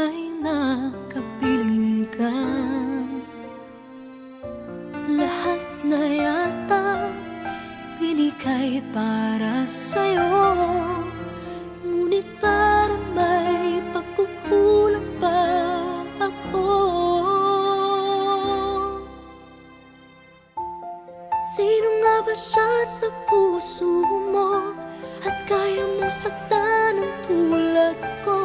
buhay na kapiling ka. Lahat na yata binigay para sa'yo, ngunit parang may pagkukulang pa ako. Sino nga ba siya sa puso mo at kaya mong saktan ng tulad ko?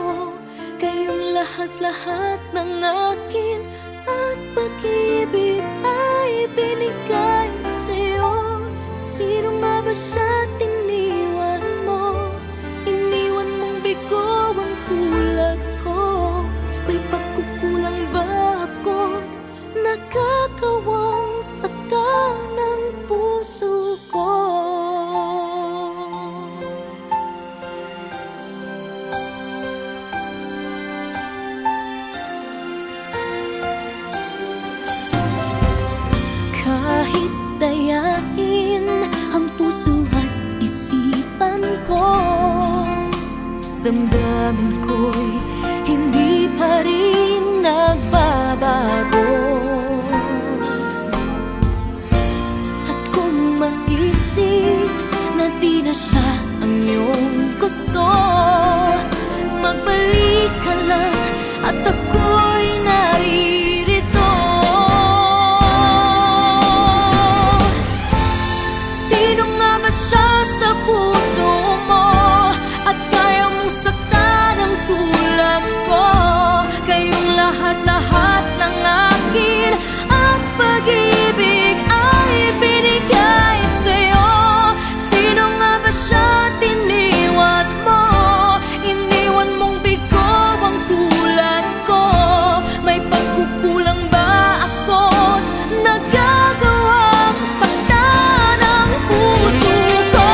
Kayong lahat-lahat ng akin at pag-ibig ay binigay sa'yo. Sino nga ba siya tiniwan mo? Iniwan mong bigo ang tulad ko. May pagkukulang ba ako? Nakakawang saktan ng puso ko. Kahit dayain ang puso at isipan ko, damdamin ko'y hindi pa rin nagbabago. At kung maisip na di na siya ang iyong gusto, magbalik ka lang at ako'y naririto. Sino nga ba siya sa puso mo at kaya mong saktan ang tulad ko? Kayong lahat-lahat ng akin at pag-ibig ay binigay sa'yo. Sino nga ba siya tiniwan mo? Iniwan mong bigo ang tulad ko. May pagkukulang ba ako't nagagawang saktan ang puso ko?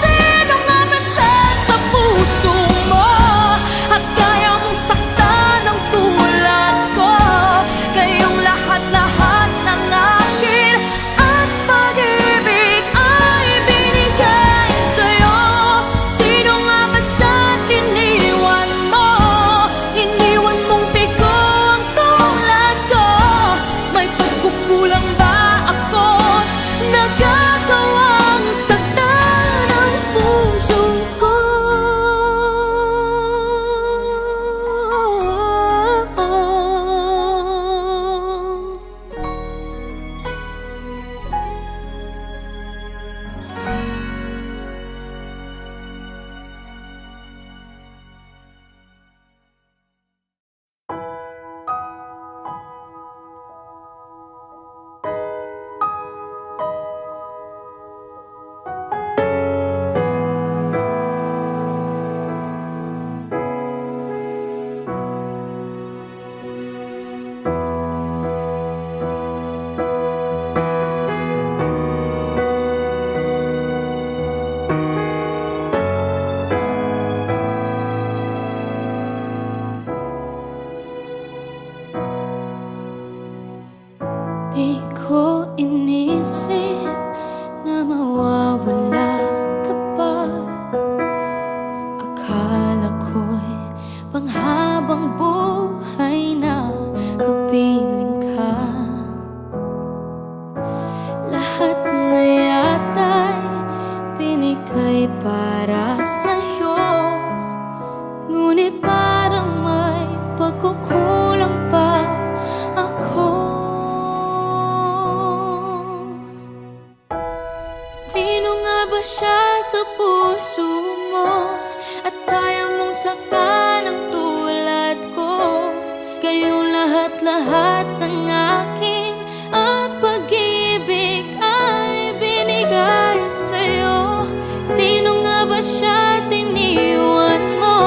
Sino nga ba siya sa puso mo at kaya mong saktan ang tulad ko? Kayong lahat-lahat ng akin at pag-ibig ay binigay sa'yo. Sino nga ba siya tiniwan mo? Iniwan mong bigo ang tulad ko. May pagkukulang ba ako? Nagagawang saktan ang puso ko. Di ko inisip na mawawala ka pa. Akala ko'y panghabang buhay na kapiling ka. Lahat na yata'y binigay para sa'yo, ngunit parang may pagkukulang pa ako. Sino nga ba siya sa puso mo at kaya mong saktan ang tulad ko? Kayong lahat-lahat ng akin at pag-ibig ay binigay sa'yo. Sino nga ba siya tiniwan mo?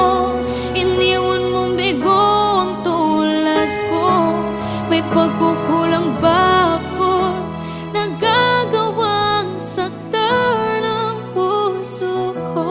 Iniwan mong bigo ang tulad ko. May pagkukulang ba ako't nagagawang saktan ang puso ko?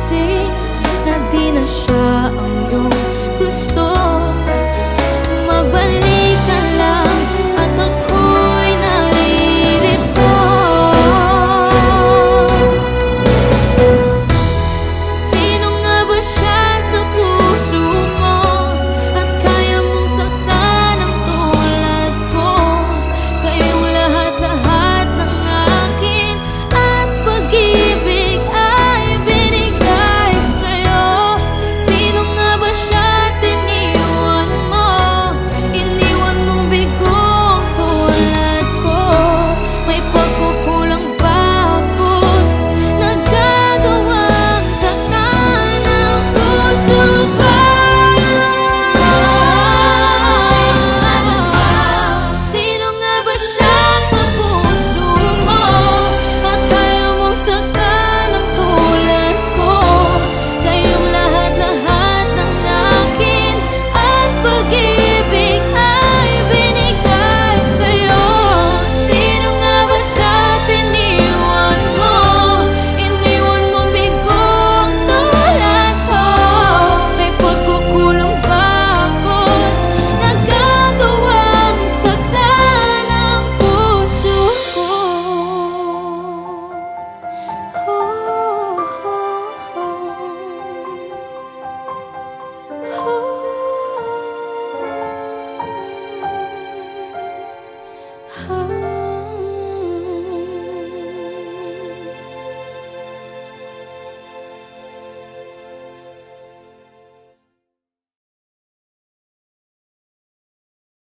napansin na di na siya ang iyong gusto.